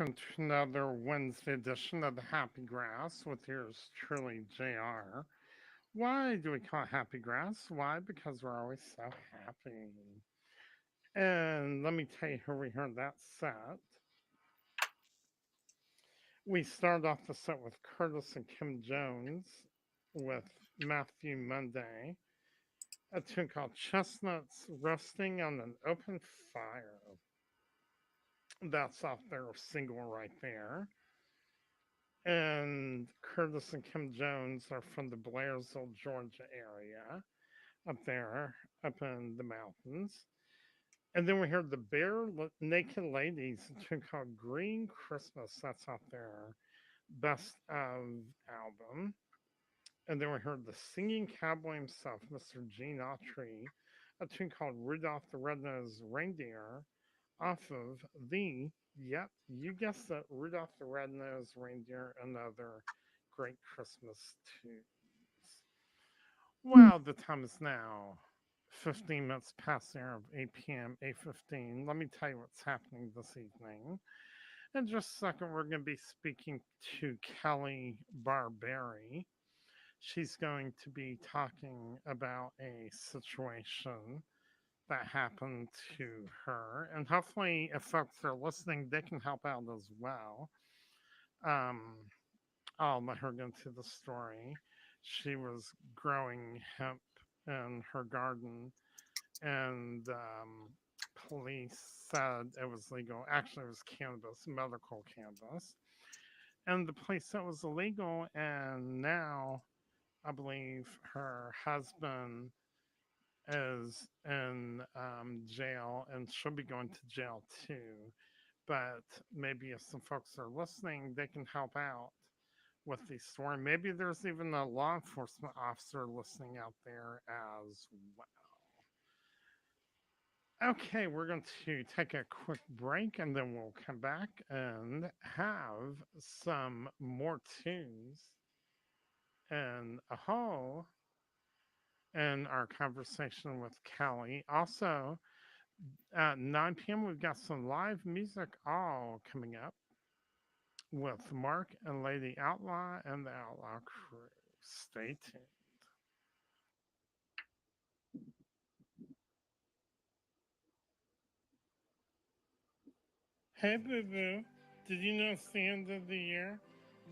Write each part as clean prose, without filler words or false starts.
welcome to another Wednesday edition of the Happy Grass with yours truly, JR. Why do we call it Happy Grass? Why? Because we're always so happy. And let me tell you who we heard that set. We started off the set with Curtis and Kim Jones with Matthew Monday, a tune called Chestnuts Roasting on an Open Fire. That's off their single right there. And Curtis and Kim Jones are from the Blairsville, Georgia area up there, up in the mountains. And then we heard the Bare Naked Ladies, a tune called Green Christmas. That's off their best of album. And then we heard the singing cowboy himself, Mr. Gene Autry, a tune called Rudolph the Red-Nosed Reindeer, off of the, yep, you guessed it, Rudolph the Red-Nosed Reindeer, another great Christmas tunes. Well, the time is now 15 minutes past the hour of 8 p.m., 8:15. Let me tell you what's happening this evening. In just a second, we're going to be speaking to Kelly Barbieri. She's going to be talking about a situation that happened to her. And hopefully, if folks are listening, they can help out as well. Um, I'll let her get into the story. She was growing hemp in her garden, and police said it was legal. Actually, it was cannabis, medical cannabis. And the police said it was illegal, and now I believe her husband is in jail and she'll be going to jail too. But maybe if some folks are listening, they can help out with the story. Maybe there's even a law enforcement officer listening out there as well. Okay, we're going to take a quick break and then we'll come back and have some more tunes and a whole in our conversation with Kelly. Also, at 9 p.m., we've got some live music all coming up with Mark and Lady Outlaw and the Outlaw Crew. Stay tuned. Hey, Boo Boo. Did you know it's the end of the year?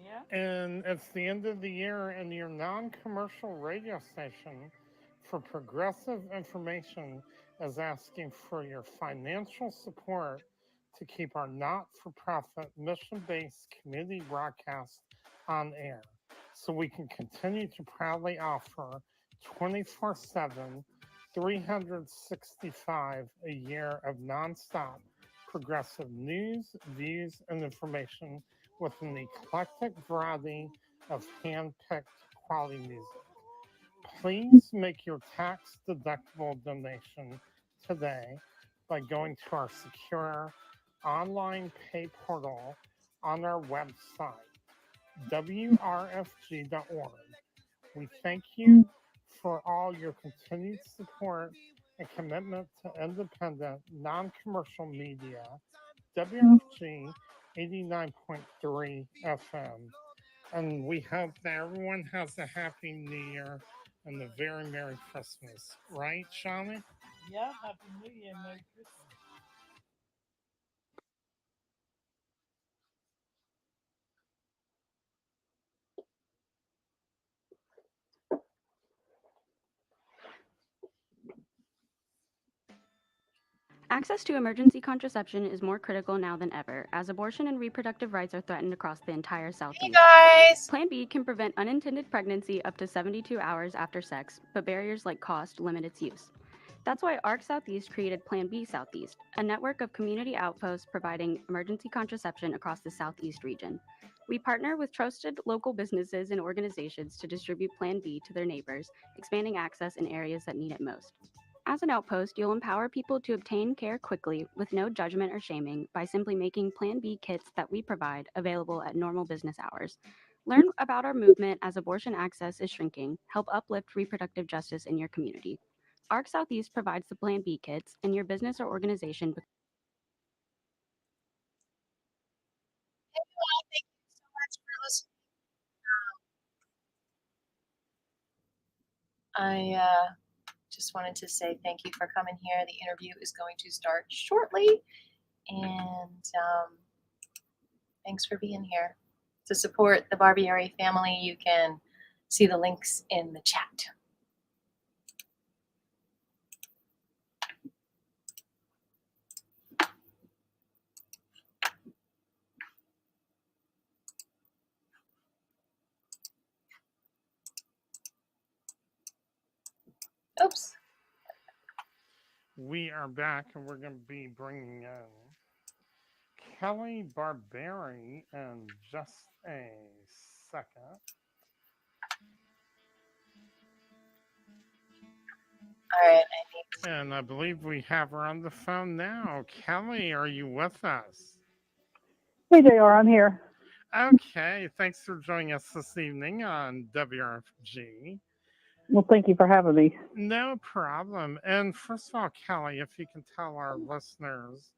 Yeah. And it's the end of the year, and your non commercial radio station for progressive information is asking for your financial support to keep our not for profit, mission based community broadcast on air so we can continue to proudly offer 24/7, 365 a year of nonstop progressive news, views, and information with an eclectic variety of hand-picked quality music. Please make your tax-deductible donation today by going to our secure online pay portal on our website, WRFG.org. We thank you for all your continued support and commitment to independent, non commercial media, WFG 89.3 FM. And we hope that everyone has a happy new year and a very Merry Christmas. Right, Shawnee? Yeah. Happy New Year. Merry Christmas. Access to emergency contraception is more critical now than ever, as abortion and reproductive rights are threatened across the entire Hey Southeast. guys! Plan B can prevent unintended pregnancy up to 72 hours after sex, but barriers like cost limit its use. That's why ARC Southeast created Plan B Southeast, a network of community outposts providing emergency contraception across the Southeast region. We partner with trusted local businesses and organizations to distribute Plan B to their neighbors, expanding access in areas that need it most. As an outpost, you'll empower people to obtain care quickly with no judgment or shaming by simply making Plan B kits that we provide available at normal business hours. Learn about our movement as abortion access is shrinking. Help uplift reproductive justice in your community. ARC Southeast provides the Plan B kits, and your business or organization I just wanted to say thank you for coming here. The interview is going to start shortly, and thanks for being here. To support the Barbieri family, you can see the links in the chat. Oops. We are back, and we're going to be bringing in Kelly Barbieri in just a second. All right, I need. And I believe we have her on the phone now. Kelly, are you with us? Hey, JR, I'm here. Okay, thanks for joining us this evening on WRFG. Well, thank you for having me. No problem. And first of all, Kelly, if you can tell our listeners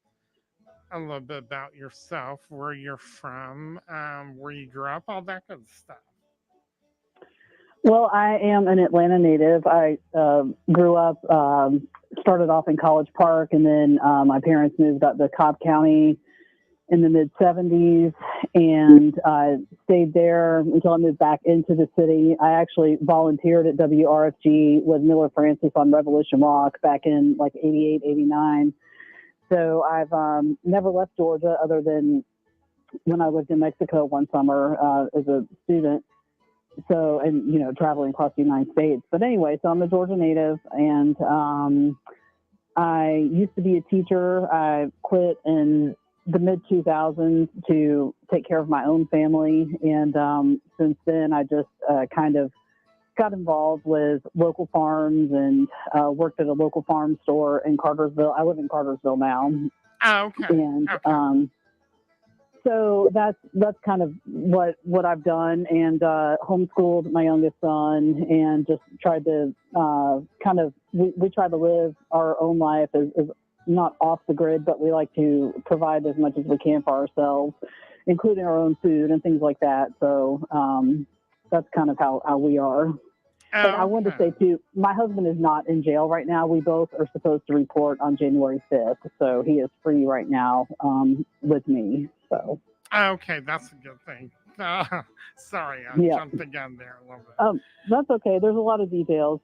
a little bit about yourself, where you're from, where you grew up, all that good stuff. Well, I am an Atlanta native. I grew up, started off in College Park, and then my parents moved up to Cobb County in the mid-'70s, and I stayed there until I moved back into the city. I actually volunteered at WRFG with Miller Francis on Revolution Rock back in like 88, 89. So I've never left Georgia other than when I lived in Mexico one summer as a student. So, and, you know, traveling across the United States. But anyway, so I'm a Georgia native, and I used to be a teacher. I quit in the mid-2000s to take care of my own family. And since then, I just kind of got involved with local farms and worked at a local farm store in Cartersville. I live in Cartersville now. Oh, okay. And Okay. so that's kind of what I've done, and homeschooled my youngest son, and just tried to we try to live our own life as not off the grid, but we like to provide as much as we can for ourselves, including our own food and things like that. So that's kind of how we are. And I wanted to say, too, my husband is not in jail right now. We both are supposed to report on January 5th. So he is free right now with me. So. Okay, that's a good thing. Sorry, I jumped again there a little bit. That's okay. There's a lot of details.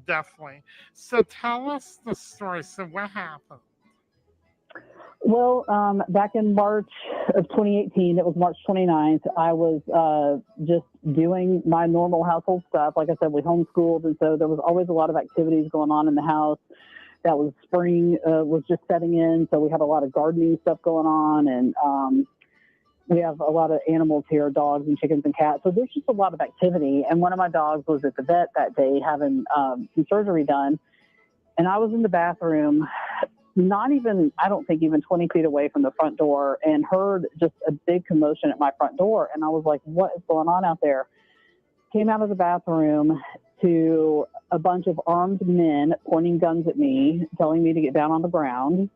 Definitely. So tell us the story. So what happened? Well, back in March of 2018, it was March 29th, I was just doing my normal household stuff. Like I said, we homeschooled, and so there was always a lot of activities going on in the house. That was spring was just setting in, so we had a lot of gardening stuff going on, and we have a lot of animals here, dogs and chickens and cats. So there's just a lot of activity. And one of my dogs was at the vet that day having some surgery done, and I was in the bathroom, not even, I don't think even 20 feet away from the front door, and heard just a big commotion at my front door. And I was like, what is going on out there? Came out of the bathroom to a bunch of armed men pointing guns at me, telling me to get down on the ground.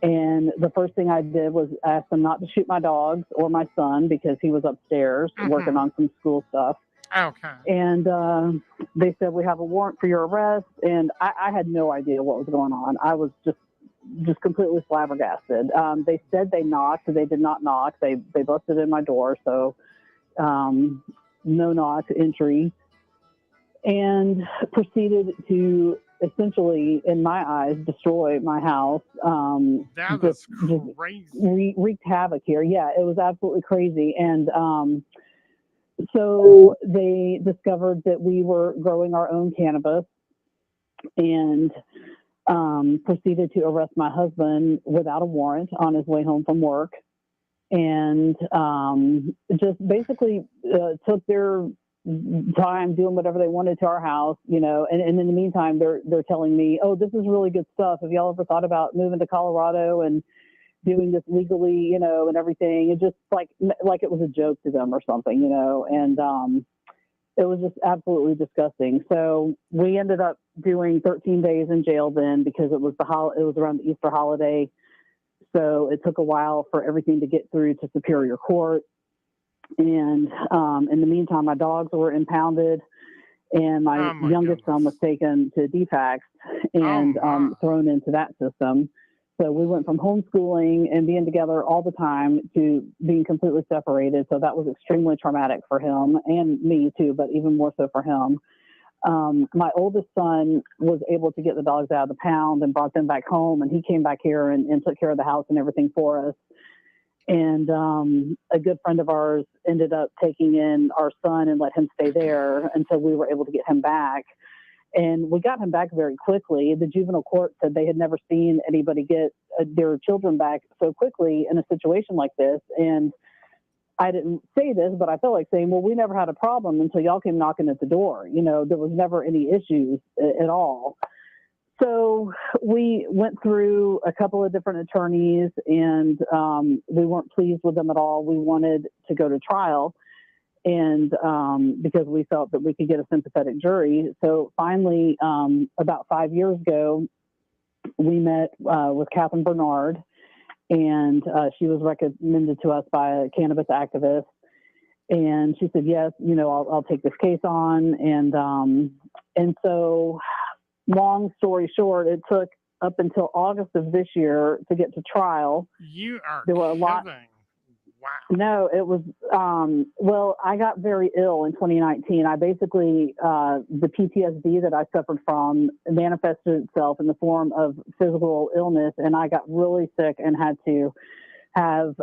And the first thing I did was ask them not to shoot my dogs or my son because he was upstairs working on some school stuff. Okay. And they said, we have a warrant for your arrest. And I had no idea what was going on. I was just completely flabbergasted. They said they knocked. They did not knock. They busted in my door. So no knock entry, and proceeded to essentially, in my eyes, destroy my house. That is crazy. Wreaked havoc here. Yeah, it was absolutely crazy. And so they discovered that we were growing our own cannabis, and proceeded to arrest my husband without a warrant on his way home from work. And just basically took their time doing whatever they wanted to our house, you know, and in the meantime, they're telling me, oh, this is really good stuff. Have y'all ever thought about moving to Colorado and doing this legally, you know, and everything? It just like it was a joke to them or something, you know, and it was just absolutely disgusting. So we ended up doing 13 days in jail then, because it was around the Easter holiday. So it took a while for everything to get through to Superior Court. And in the meantime, my dogs were impounded. and my Oh my youngest son was goodness. taken to DFACS and my. thrown into that system. So we went from homeschooling and being together all the time to being completely separated. So that was extremely traumatic for him and me too, but even more so for him. My oldest son was able to get the dogs out of the pound and brought them back home, and he came back here and took care of the house and everything for us. And a good friend of ours ended up taking in our son and let him stay there until we were able to get him back. And we got him back very quickly. The juvenile court said they had never seen anybody get their children back so quickly in a situation like this. And I didn't say this, but I felt like saying, well, we never had a problem until y'all came knocking at the door. You know, there was never any issues at all. So we went through a couple of different attorneys, and we weren't pleased with them at all. We wanted to go to trial, and because we felt that we could get a sympathetic jury. So finally, about 5 years ago, we met with Catherine Bernard, and she was recommended to us by a cannabis activist. And she said, yes, you know, I'll take this case on. And so long story short, it took up until August of this year to get to trial. You are There were a lot. kidding. Wow. No, it was, well, I got very ill in 2019. I basically, the PTSD that I suffered from manifested itself in the form of physical illness, and I got really sick and had to have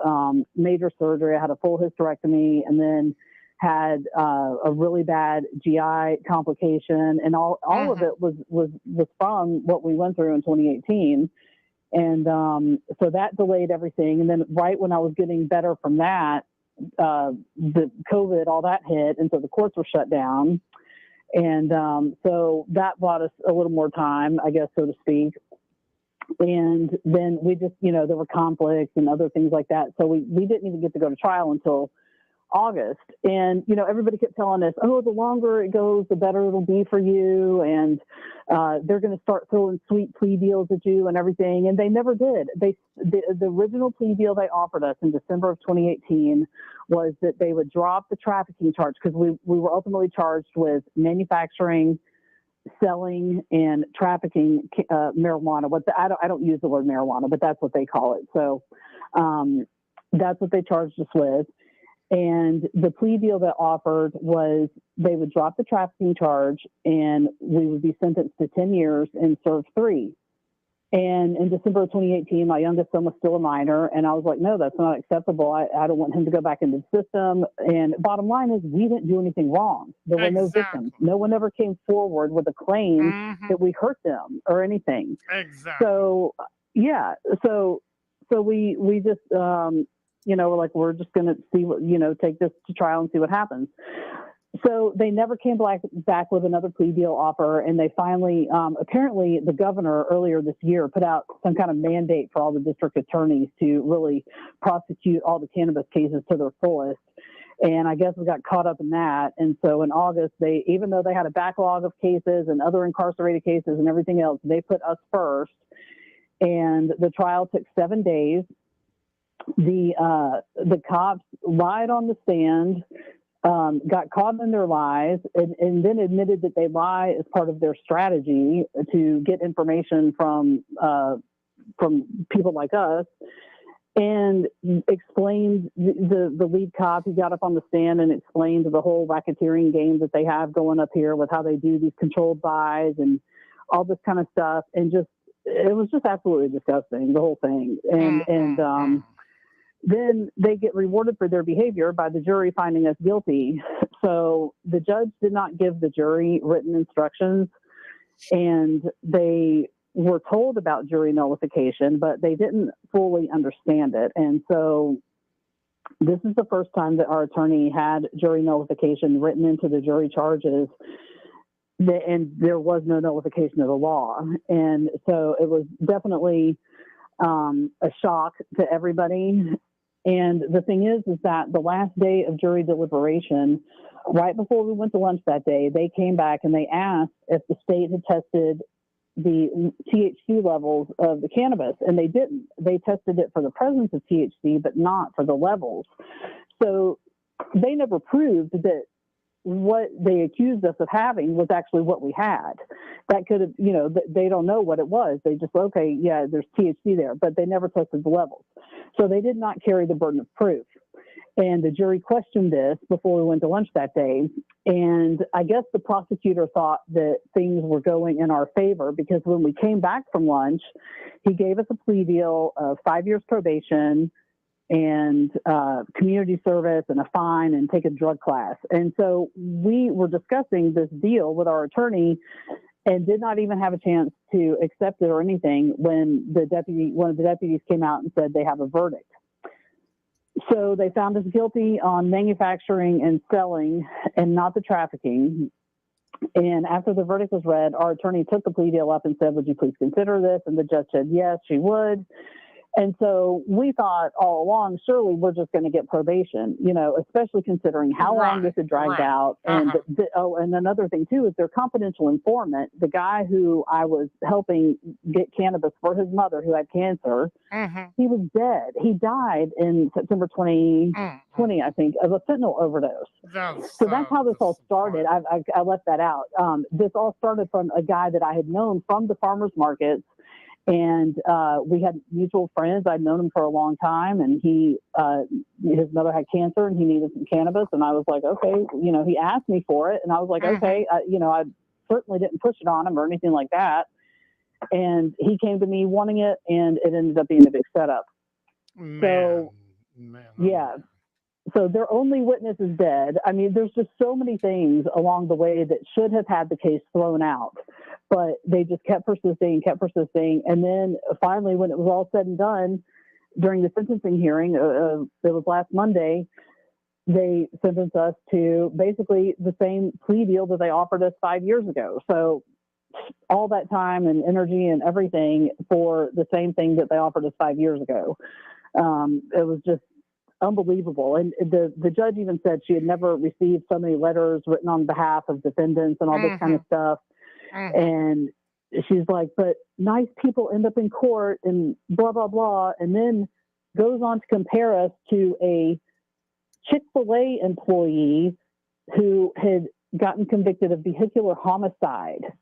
major surgery. I had a full hysterectomy, and then had a really bad GI complication, and all of it was from what we went through in 2018. And so that delayed everything. And then right when I was getting better from that, the COVID, all that hit. And so the courts were shut down. And so that bought us a little more time, I guess, so to speak. And then we just, you know, there were conflicts and other things like that. So we didn't even get to go to trial until August. And, you know, everybody kept telling us, oh, the longer it goes, the better it'll be for you. And they're going to start throwing sweet plea deals at you and everything. And they never did. The original plea deal they offered us in December of 2018 was that they would drop the trafficking charge, because we were ultimately charged with manufacturing, selling, and trafficking marijuana. I don't use the word marijuana, but that's what they call it. So that's what they charged us with. And the plea deal that offered was they would drop the trafficking charge and we would be sentenced to 10 years and serve 3. And in December of 2018, my youngest son was still a minor. And I was like, no, that's not acceptable. I don't want him to go back into the system. And bottom line is, we didn't do anything wrong. There were no victims. No one ever came forward with a claim that we hurt them or anything. Exactly. So, yeah. So we just, you know, we're just going to see what, you know, take this to trial and see what happens. So they never came back with another plea deal offer. And they finally, apparently the governor earlier this year put out some kind of mandate for all the district attorneys to really prosecute all the cannabis cases to their fullest. And I guess we got caught up in that. And so in August, even though they had a backlog of cases and other incarcerated cases and everything else, they put us first. And the trial took 7 days. The cops lied on the stand, got caught in their lies, and then admitted that they lie as part of their strategy to get information from people like us, and explained the lead cop. He got up on the stand and explained the whole racketeering game that they have going up here with how they do these controlled buys and all this kind of stuff. And it was just absolutely disgusting, the whole thing. And then they get rewarded for their behavior by the jury finding us guilty. So the judge did not give the jury written instructions, and they were told about jury nullification, but they didn't fully understand it. And so this is the first time that our attorney had jury nullification written into the jury charges, and there was no nullification of the law. And so it was definitely a shock to everybody. And the thing is that the last day of jury deliberation, right before we went to lunch that day, they came back and they asked if the state had tested the THC levels of the cannabis, and they didn't. They tested it for the presence of THC, but not for the levels. So they never proved that what they accused us of having was actually what we had. That could have, they don't know what it was. They just, okay, yeah, there's THC there, but they never tested the levels. So they did not carry the burden of proof. And the jury questioned this before we went to lunch that day. And I guess the prosecutor thought that things were going in our favor, because when we came back from lunch, he gave us a plea deal of 5 years probation and community service and a fine and take a drug class. And so we were discussing this deal with our attorney and did not even have a chance to accept it or anything when one of the deputies came out and said they have a verdict. So they found us guilty on manufacturing and selling and not the trafficking. And after the verdict was read, our attorney took the plea deal up and said, would you please consider this? And the judge said, yes, she would. And so we thought all along, surely we're just going to get probation, especially considering how long this had dragged out. And and another thing too is their confidential informant, the guy who I was helping get cannabis for his mother who had cancer, he was dead. He died in September 2020, I think, of a fentanyl overdose. So that's how this all started. I left that out. This all started from a guy that I had known from the farmers markets. And we had mutual friends. I'd known him for a long time, and his mother had cancer, and he needed some cannabis. And I was like, okay, he asked me for it, and I was like, okay, I certainly didn't push it on him or anything like that. And he came to me wanting it, and it ended up being a big setup. Man. Yeah. So their only witness is dead. I mean, there's just so many things along the way that should have had the case thrown out, but they just kept persisting. And then finally, when it was all said and done, during the sentencing hearing, it was last Monday, they sentenced us to basically the same plea deal that they offered us 5 years ago. So all that time and energy and everything for the same thing that they offered us 5 years ago. It was just unbelievable. And the judge even said she had never received so many letters written on behalf of defendants and all this kind of stuff. And she's like, but nice people end up in court and blah, blah, blah. And then goes on to compare us to a Chick-fil-A employee who had gotten convicted of vehicular homicide.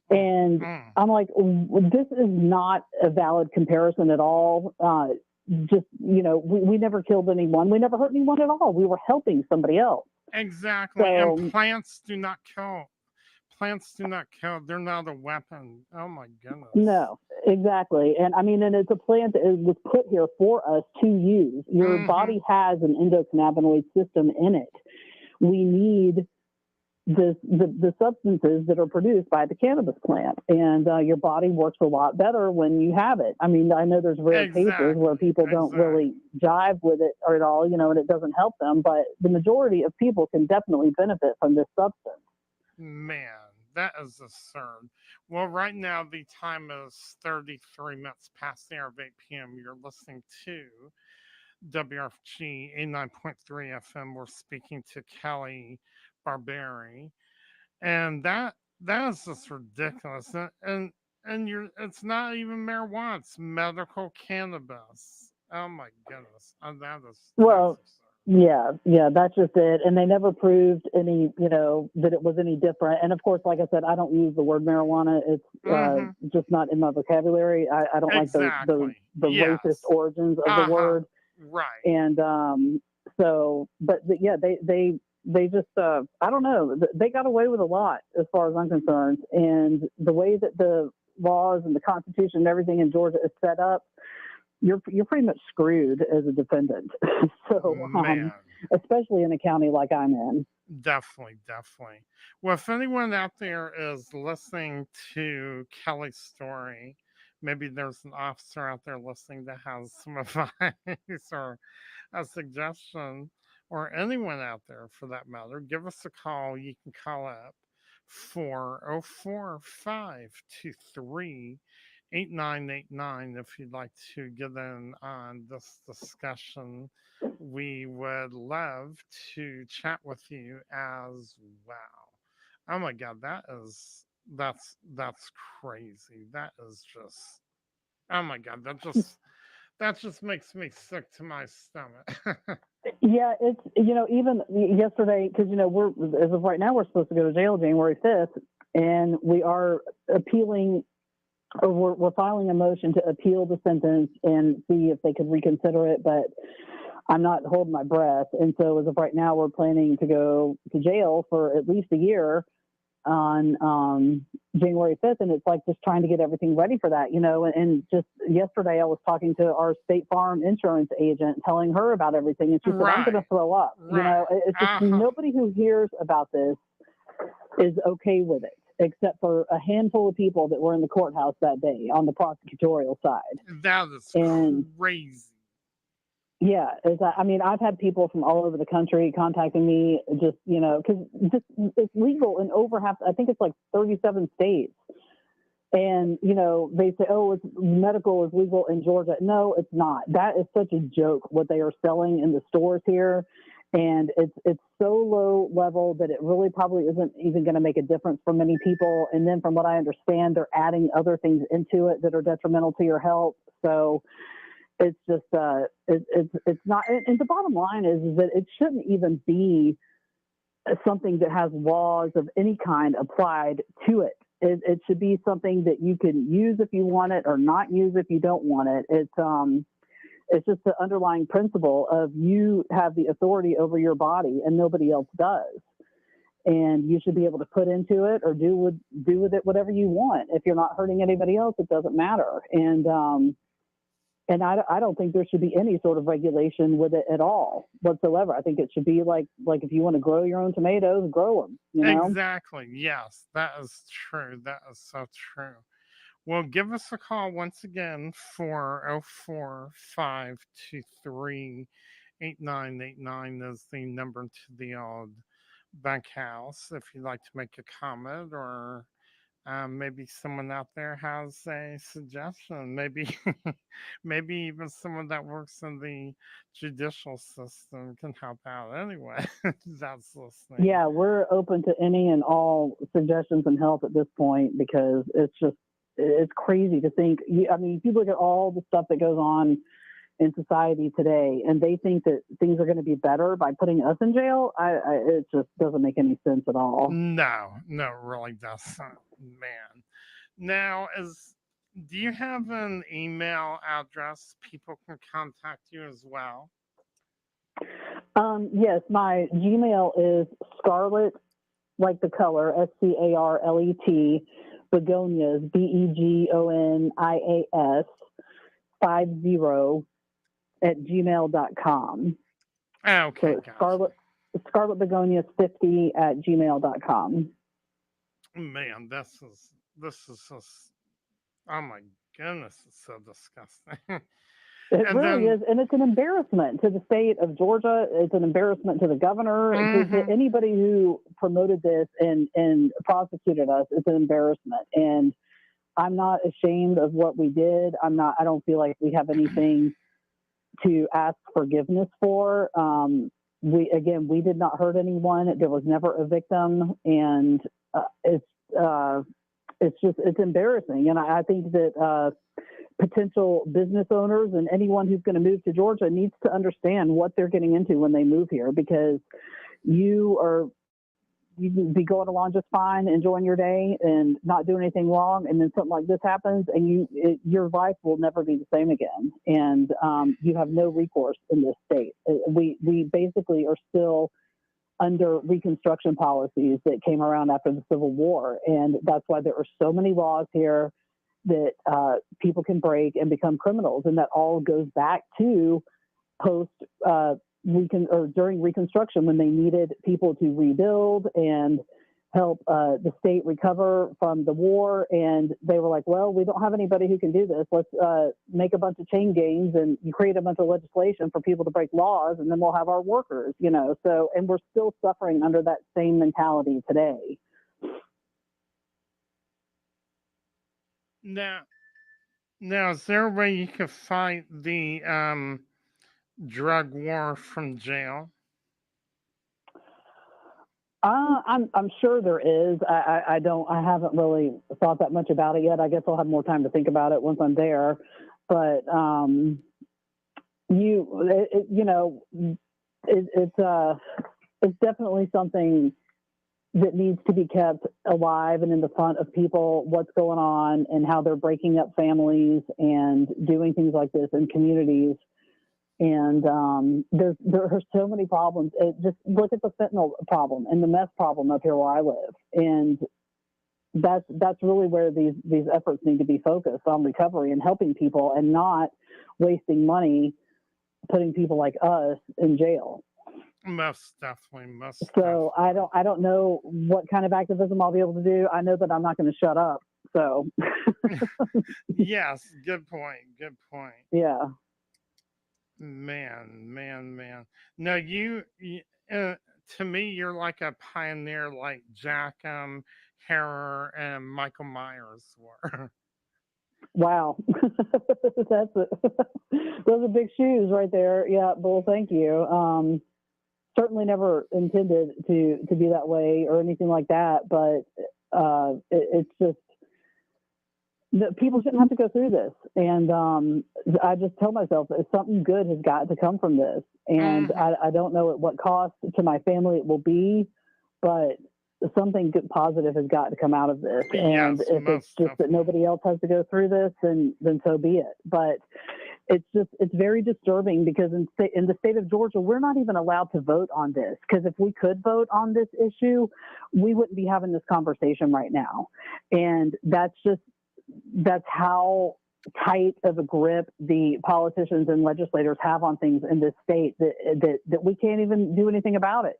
And I'm like, this is not a valid comparison at all. We never killed anyone. We never hurt anyone at all. We were helping somebody else. Exactly. So, and plants do not kill. They're not a weapon. Oh my goodness. No, exactly. And I mean, and it's a plant that was put here for us to use. Your body has an endocannabinoid system in it. We need the substances that are produced by the cannabis plant, and your body works a lot better when you have it. I mean, I know there's rare cases where people don't really jive with it or at all, and it doesn't help them, but the majority of people can definitely benefit from this substance. Man, that is absurd. Well, right now the time is 33 minutes past the hour of 8 p.m. You're listening to WRFG 89.3 FM. We're speaking to Kelly Barbieri, and that is just ridiculous. And it's not even marijuana; it's medical cannabis. Oh my goodness, well. Yeah, that's just it. And they never proved any, that it was any different. And of course, like I said, I don't use the word marijuana. It's just not in my vocabulary. I don't like the racist origins of the word. Right. And they just, I don't know, they got away with a lot as far as I'm concerned. And the way that the laws and the Constitution and everything in Georgia is set up, you're pretty much screwed as a defendant. So, especially in a county like I'm in. Definitely. Well, if anyone out there is listening to Kelly's story, maybe there's an officer out there listening that has some advice or a suggestion, or anyone out there for that matter, give us a call. You can call up 404-523 8989 if you'd like to get in on this discussion. We would love to chat with you as well. Oh my God, that's crazy. That is just, oh my God, That just makes me sick to my stomach. Yeah, it's, even yesterday, because, we're, as of right now, we're supposed to go to jail January 5th, and we are appealing, or we're filing a motion to appeal the sentence and see if they could reconsider it, but I'm not holding my breath. And so as of right now, we're planning to go to jail for at least a year on January 5th. And it's like just trying to get everything ready for that, and just yesterday I was talking to our State Farm insurance agent, telling her about everything. And she said, I'm going to throw up. Right. It's just nobody who hears about this is okay with it, except for a handful of people that were in the courthouse that day on the prosecutorial side. That is crazy. Yeah, I've had people from all over the country contacting me, just, because it's legal in over half, I think it's like 37 states. And, they say, oh, it's medical is legal in Georgia. No, it's not. That is such a joke, what they are selling in the stores here. And it's so low level that it really probably isn't even going to make a difference for many people. And then from what I understand, they're adding other things into it that are detrimental to your health. So it's just, it's not, and the bottom line is that it shouldn't even be something that has laws of any kind applied to it. It should be something that you can use if you want it or not use if you don't want it. It's just the underlying principle of you have the authority over your body and nobody else does. And you should be able to put into it or do with it whatever you want. If you're not hurting anybody else, it doesn't matter. And I don't think there should be any sort of regulation with it at all whatsoever. I think it should be like if you want to grow your own tomatoes, grow them. Exactly. Yes, that is true. That is so true. Well, give us a call once again, 404-523-8989 is the number to the old bunkhouse if you'd like to make a comment, or maybe someone out there has a suggestion. Maybe, maybe even someone that works in the judicial system can help out. Anyway, that's listening. Yeah, we're open to any and all suggestions and help at this point, because it's crazy to think. If you look at all the stuff that goes on in society today, and they think that things are going to be better by putting us in jail, it just doesn't make any sense at all. No, it really doesn't, man. Now, do you have an email address people can contact you as well? Yes, my Gmail is Scarlet, like the color, SCARLET, begonias, BEGONIAS 50 @gmail.com. Okay, so Scarlet Begonias 50 @gmail.com. Man, this is just, oh my goodness, it's so disgusting. It really is, and it's an embarrassment to the state of Georgia. It's an embarrassment to the governor, to anybody who promoted this and prosecuted us. It's an embarrassment, and I'm not ashamed of what we did. I don't feel like we have anything to ask forgiveness for. We did not hurt anyone. There was never a victim, and it's embarrassing. And I think that potential business owners and anyone who's going to move to Georgia needs to understand what they're getting into when they move here, because you can be going along just fine, enjoying your day and not doing anything wrong. And then something like this happens and your life will never be the same again. And you have no recourse in this state. We basically are still under Reconstruction policies that came around after the Civil War. And that's why there are so many laws here that people can break and become criminals. And that all goes back to during Reconstruction, when they needed people to rebuild and help the state recover from the war. And they were like, well, we don't have anybody who can do this. Let's make a bunch of chain gangs and you create a bunch of legislation for people to break laws, and then we'll have our workers, So, and we're still suffering under that same mentality today. Now, is there a way you could fight the drug war from jail? I'm sure there is. I haven't really thought that much about it yet. I guess I'll have more time to think about it once I'm there. But you know, it's definitely something that needs to be kept alive and in the front of people, what's going on and how they're breaking up families and doing things like this in communities. And there are so many problems. Just look at the fentanyl problem and the meth problem up here where I live. And that's really where these efforts need to be focused on recovery and helping people and not wasting money putting people like us in jail. Most definitely, most So definitely. I don't know what kind of activism I'll be able to do. I know that I'm not going to shut up. So Yes, good point. Good point. yeah. Man. No, to me, you're like a pioneer, like Jack Harrer and Michael Myers were. Wow. That's it. Those are big shoes right there. Yeah, Bull, thank you. Certainly never intended to be that way or anything like that, but it's just people shouldn't have to go through this. And I just tell myself that something good has got to come from this. And Mhm. I don't know at what cost to my family it will be, but something good, positive has got to come out of this. And Yes, if it's most just that definitely. nobody else has to go through this, then so be it. But it's very disturbing because in the state of Georgia, we're not even allowed to vote on this. Because if we could vote on this issue, we wouldn't be having this conversation right now. And that's how tight of a grip the politicians and legislators have on things in this state that we can't even do anything about it.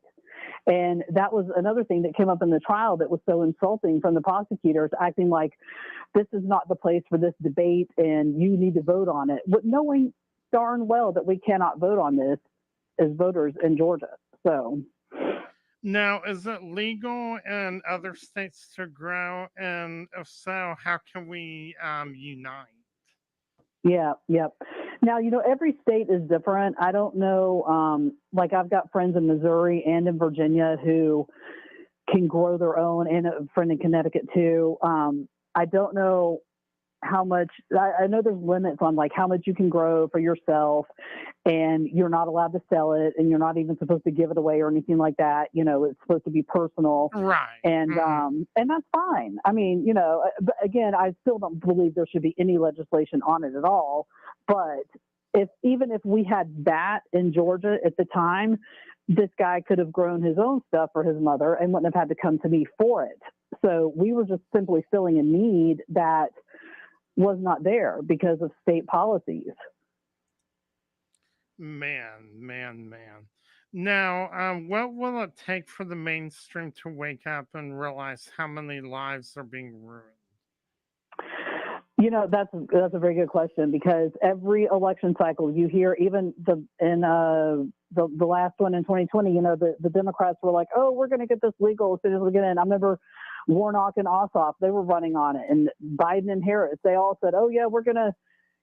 And that was another thing that came up in the trial that was so insulting from the prosecutors, acting like this is not the place for this debate and you need to vote on it, knowing darn well that we cannot vote on this as voters in Georgia. So Now, is it legal in other states to grow? And if so, how can we unite? yeah, yep. Now, every state is different. I don't know. Like I've got friends in Missouri and in Virginia who can grow their own, and a friend in Connecticut too. I don't know how much. I know there's limits on like how much you can grow for yourself, and you're not allowed to sell it, and you're not even supposed to give it away or anything like that. It's supposed to be personal, Right. and that's fine. I mean, but again, I still don't believe there should be any legislation on it at all. But even if we had that in Georgia at the time, this guy could have grown his own stuff for his mother and wouldn't have had to come to me for it. So we were just simply filling a need that was not there because of state policies. Man. Now, what will it take for the mainstream to wake up and realize how many lives are being ruined? That's a very good question because every election cycle you hear, even the last one in 2020, the Democrats were like, oh, we're going to get this legal as soon as we get in. I remember Warnock and Ossoff, they were running on it, and Biden and Harris, they all said, oh yeah, we're going to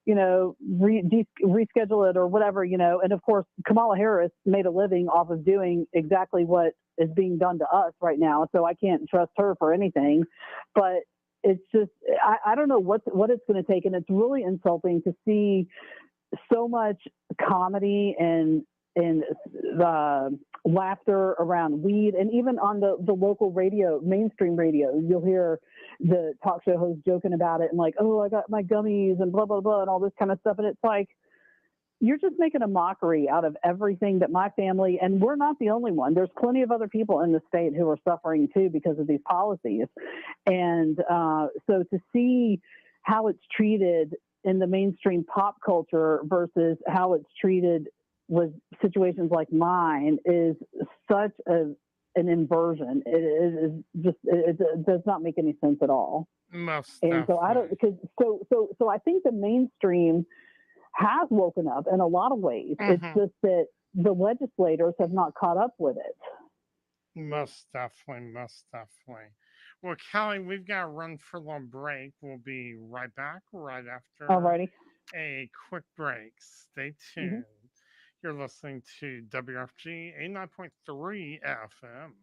reschedule it or whatever, and of course Kamala Harris made a living off of doing exactly what is being done to us right now, so I can't trust her for anything. But it's just I don't know what it's going to take, and it's really insulting to see so much comedy and the laughter around weed, and even on the local radio, mainstream radio, you'll hear the talk show host joking about it and like, oh, I got my gummies and blah blah blah and all this kind of stuff, and it's like you're just making a mockery out of everything that my family, and we're not the only one. There's plenty of other people in the state who are suffering too because of these policies. And so to see how it's treated in the mainstream pop culture versus how it's treated with situations like mine is such an inversion. It is just, it does not make any sense at all. Most And so I don't, definitely. because so I think the mainstream has woken up in a lot of ways. It's Hmm. just that the legislators have not caught up with it. Most definitely. Well, Kelly, we've got to run for a little break. We'll be right back right after Alrighty. a quick break. Stay Mm-hmm. tuned. You're listening to WRFG 89.3 FM.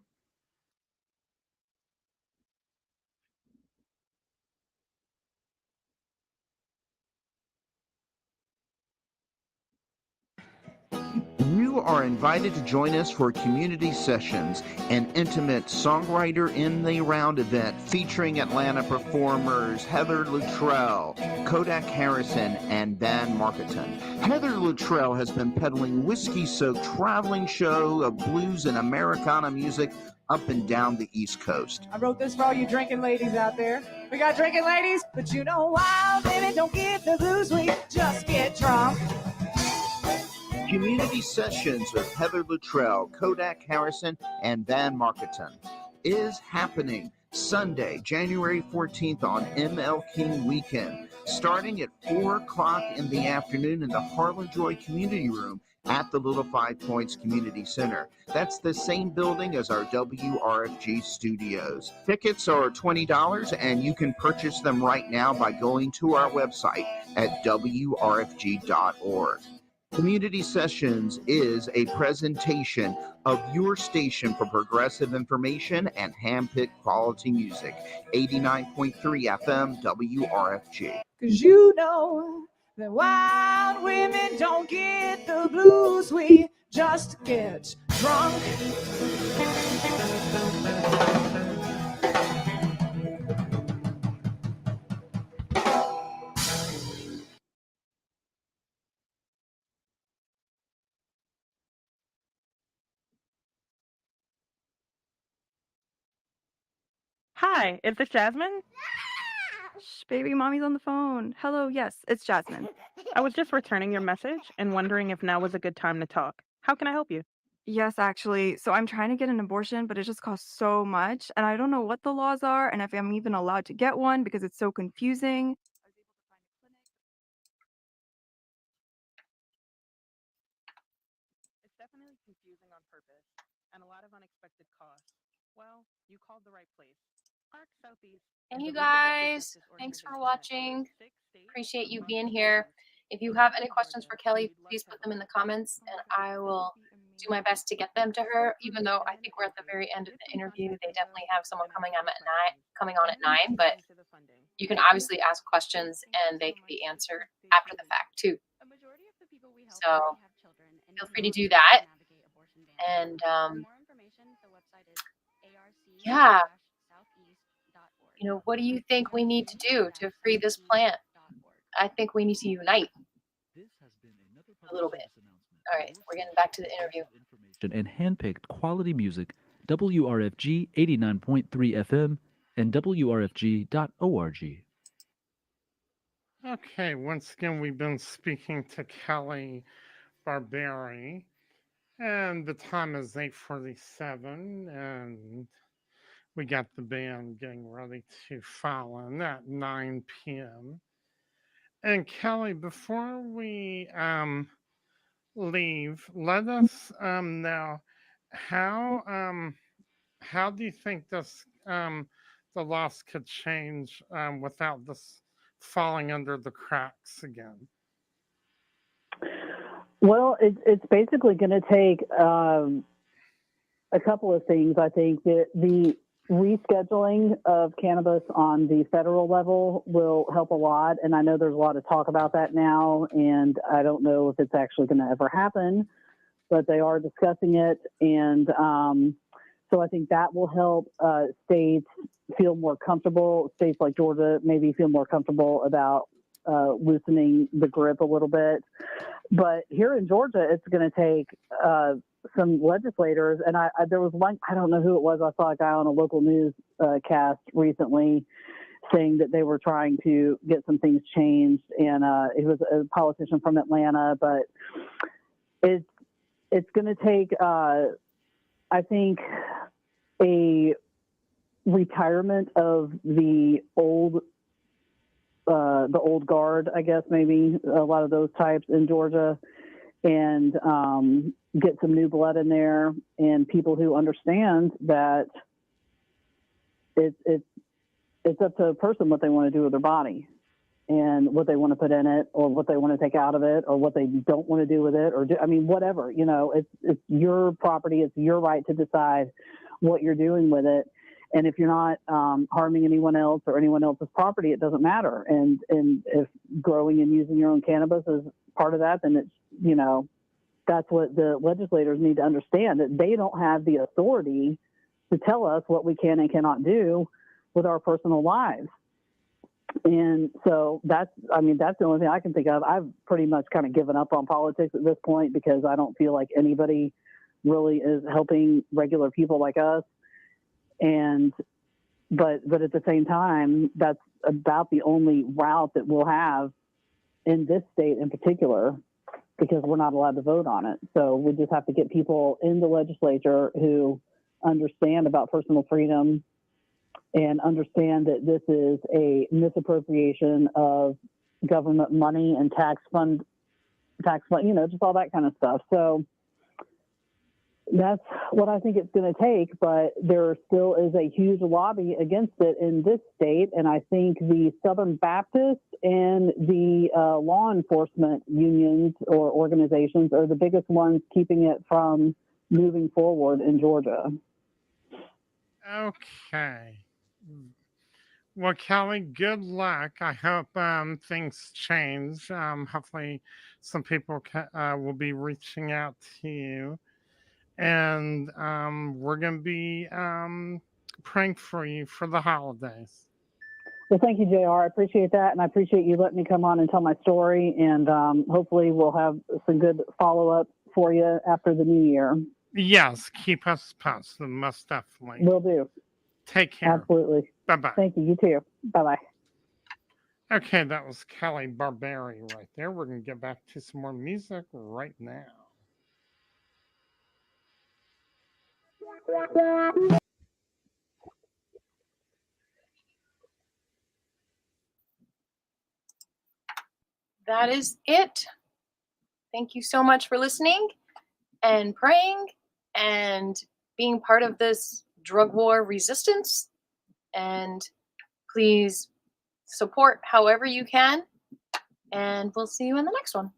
You are invited to join us for Community Sessions, an intimate songwriter in the round event featuring Atlanta performers Heather Luttrell, Kodak Harrison, and Van Marketon. Heather Luttrell has been peddling whiskey-soaked traveling show of blues and Americana music up and down the East Coast. I wrote this for all you drinking ladies out there. We got drinking ladies, but you know wild women don't get the blues, we just get drunk. Community Sessions with Heather Luttrell, Kodak Harrison, and Van Marketon is happening Sunday, January 14th on ML King Weekend, starting at 4 o'clock in the afternoon in the Harlan Joy Community Room at the Little Five Points Community Center. That's the same building as our WRFG studios. Tickets are $20, and you can purchase them right now by going to our website at WRFG.org. Community Sessions is a presentation of your station for progressive information and hand-picked quality music. 89.3 FM WRFG. 'Cause you know that wild women don't get the blues, we just get drunk. Hi, is this Jasmine? Shh, baby, mommy's on the phone. Hello, yes, it's Jasmine. I was just returning your message and wondering if now was a good time to talk. How can I help you? Yes, actually. So I'm trying to get an abortion, but it just costs so much, and I don't know what the laws are and if I'm even allowed to get one because it's so confusing. It's definitely confusing on purpose and a lot of unexpected costs. Well, you called the right place. Arc Southeast. And is you a reproductive guys, justice thanks for organization that watching. serves 6 states Appreciate you across being the here. country. If you We're have based any in questions Georgia, for Kelly, and we'd love please to put them in the help. comments Oh and my I goodness, that will would be do my amazing. best to get them to Just her, look for even the though I admin think we're at the info. very end of Give the some interview. contact They info definitely have someone and ask any coming questions. on And at then 9, we but can to the funding. you can Thank you. obviously ask questions Thank you and they so can be much. answered Stay after the tuned. fact too. A majority of the people we help So already have children and feel need free to help do with how that. to navigate abortion bans. And For more information, the website is yeah, arc-southeast.org. you know, what do you think we need to do to free this plant? I think we need to unite a little bit. All right, we're getting back to the interview. And handpicked quality music, WRFG 89.3 FM and WRFG.org. Okay, once again, we've been speaking to Kelly Barbieri, and the time is 8:47, and we got the band getting ready to file in at 9 p.m. And Kelly, before we leave, let us know how how do you think this the loss could change without this falling under the cracks again? Well, it's basically going to take a couple of things. I think that the rescheduling of cannabis on the federal level will help a lot. And I know there's a lot of talk about that now, and I don't know if it's actually going to ever happen, but they are discussing it. And so I think that will help states feel more comfortable. States like Georgia maybe feel more comfortable about loosening the grip a little bit. But here in Georgia, it's going to take some legislators, and there was one, I don't know who it was, I saw a guy on a local news cast recently saying that they were trying to get some things changed, and it was a politician from Atlanta, but it's going to take, I think, a retirement of the old guard, I guess, maybe a lot of those types in Georgia, and get some new blood in there and people who understand that it's up to a person what they want to do with their body and what they want to put in it or what they want to take out of it or what they don't want to do with it or do, I mean, whatever, you know, it's your property. It's your right to decide what you're doing with it. And if you're not harming anyone else or anyone else's property, it doesn't matter. And if growing and using your own cannabis is part of that, then it's, you know, that's what the legislators need to understand, that they don't have the authority to tell us what we can and cannot do with our personal lives. And so that's the only thing I can think of. I've pretty much kind of given up on politics at this point because I don't feel like anybody really is helping regular people like us. But at the same time, that's about the only route that we'll have in this state in particular, because we're not allowed to vote on it. So we just have to get people in the legislature who understand about personal freedom and understand that this is a misappropriation of government money and tax fund, just all that kind of stuff. So that's what I think it's going to take, but there still is a huge lobby against it in this state. And I think the Southern Baptist and the law enforcement unions or organizations are the biggest ones keeping it from moving forward in Georgia. Okay. Well, Kelly, good luck. I hope things change. Hopefully, some people will be reaching out to you. And we're going to be praying for you for the holidays. Well, thank you, JR. I appreciate that. And I appreciate you letting me come on and tell my story. And hopefully we'll have some good follow-up for you after the new year. Yes, keep us posted, most definitely. Will do. Take care. Absolutely. Bye-bye. Thank you. You too. Bye-bye. Okay, that was Kelly Barbieri right there. We're going to get back to some more music right now. That is it. Thank you so much for listening and praying and being part of this drug war resistance. And please support however you can. And we'll see you in the next one.